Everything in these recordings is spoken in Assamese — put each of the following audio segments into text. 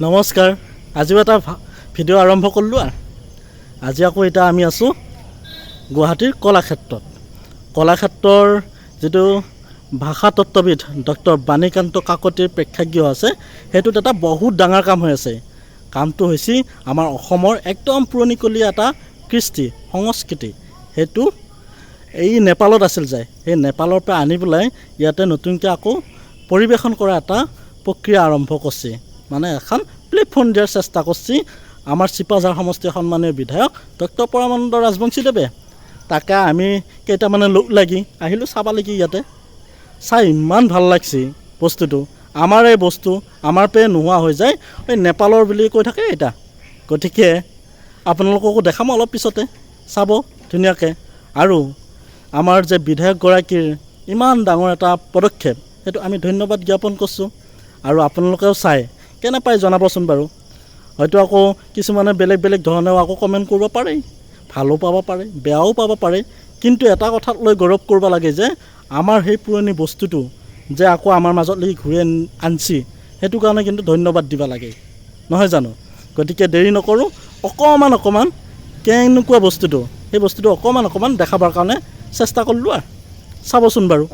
নমস্কাৰ। আজিও এটা ভিডিঅ' আৰম্ভ কৰিলোঁ আৰু আজি আকৌ এতিয়া আমি আছোঁ গুৱাহাটীৰ কলাক্ষেত্ৰত। কলাক্ষেত্ৰৰ যিটো ভাষাতত্ত্ববিদ ডক্টৰ বাণীকান্ত কাকতিৰ প্ৰেক্ষাগৃহ আছে, সেইটোত এটা বহুত ডাঙৰ কাম হৈ আছে। কামটো হৈছে আমাৰ অসমৰ একদম পুৰণিকলীয়া এটা কৃষ্টি সংস্কৃতি, সেইটো এই নেপালত আছিল যায়। সেই নেপালৰ পৰা আনি পেলাই ইয়াতে নতুনকৈ আকৌ পৰিৱেশন কৰা এটা প্ৰক্ৰিয়া আৰম্ভ কৰিছে, মানে এখন প্লেটফৰ্ম দিয়াৰ চেষ্টা কৰিছে আমাৰ চিপাঝাৰ সমষ্টিৰ সন্মানীয় বিধায়ক ডক্টৰ পৰমানন্দ ৰাজবংশীদেৱে। তাকে আমি কেইটামানে লগ লাগি আহিলোঁ চাব লাগি। ইয়াতে চাই ইমান ভাল লাগছে বস্তুটো। আমাৰ এই বস্তু আমাৰ পে নোহোৱা হৈ যায়, এই নেপালৰ বুলি কৈ থাকে এতিয়া। গতিকে আপোনালোককো দেখাম অলপ পিছতে, চাব ধুনীয়াকৈ। আৰু আমাৰ যে বিধায়কগৰাকীৰ ইমান ডাঙৰ এটা পদক্ষেপ, সেইটো আমি ধন্যবাদ জ্ঞাপন কৰিছোঁ। আৰু আপোনালোকেও চাই কেনে পায় জনাবচোন বাৰু। হয়তো আকৌ কিছুমানে বেলেগ বেলেগ ধৰণেও আকৌ কমেণ্ট কৰিব পাৰে, ভালো পাব পাৰে, বেয়াও পাব পাৰে। কিন্তু এটা কথাক লৈ গৌৰৱ কৰিব লাগে যে আমাৰ সেই পুৰণি বস্তুটো যে আকৌ আমাৰ মাজলৈ ঘূৰাই আনছি, সেইটো কাৰণে কিন্তু ধন্যবাদ দিব লাগে, নহয় জানো? গতিকে দেৰি নকৰোঁ, অকণমান কেনেকুৱা বস্তুটো, সেই বস্তুটো অকণমান দেখাবৰ কাৰণে চেষ্টা কৰিলোঁ আৰু চাবচোন বাৰু।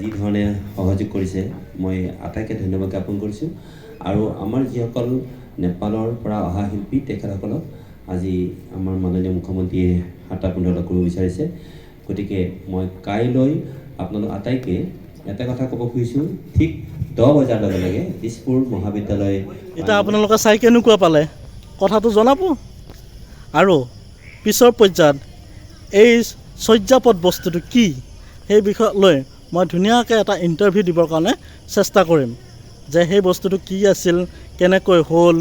যি ধৰণে সহযোগ কৰিছে মই আটাইকে ধন্যবাদ জ্ঞাপন কৰিছোঁ। আৰু আমাৰ যিসকল নেপালৰ পৰা অহা শিল্পী, তেখেতসকলক আজি আমাৰ মাননীয় মুখ্যমন্ত্ৰীয়ে হাতাকুণ্ঠল কৰিব বিচাৰিছে। গতিকে মই কাইলৈ আপোনালোক আটাইকে এটা কথা ক'ব খুজিছোঁ, ঠিক 10 বজাৰ লগে লগে দিছপুৰ মহাবিদ্যালয়। এতিয়া আপোনালোকে চাই কেনেকুৱা পালে কথাটো জনাব। আৰু পিছৰ পৰ্যায়ত এই চৰ্যাপদ বস্তুটো কি সেই বিষয় লৈ মই ধুনীয়াকৈ এটা ইণ্টাৰভিউ দিবৰ কাৰণে চেষ্টা কৰিম যে সেই বস্তুটো কি আছিল, কেনেকৈ হ'ল,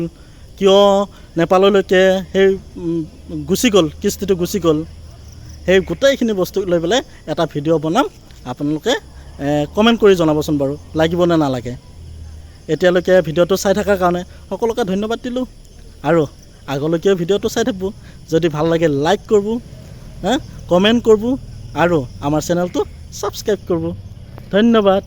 কিয় নেপাললৈকে সেই গুচি গ'ল, কিস্তিটো গুচি গ'ল, সেই গোটেইখিনি বস্তু লৈ পেলাই এটা ভিডিঅ' বনাম। আপোনালোকে কমেণ্ট কৰি জনাবচোন বাৰু লাগিব নে নালাগে। এতিয়ালৈকে ভিডিঅ'টো চাই থকাৰ কাৰণে সকলোকে ধন্যবাদ দিলোঁ আৰু আগলৈকেও ভিডিঅ'টো চাই থাকিব। যদি ভাল লাগে লাইক কৰিব, কমেণ্ট কৰিব আৰু আমাৰ চেনেলটো ছাবস্ক্ৰাইব কৰিব। ধন্যবাদ।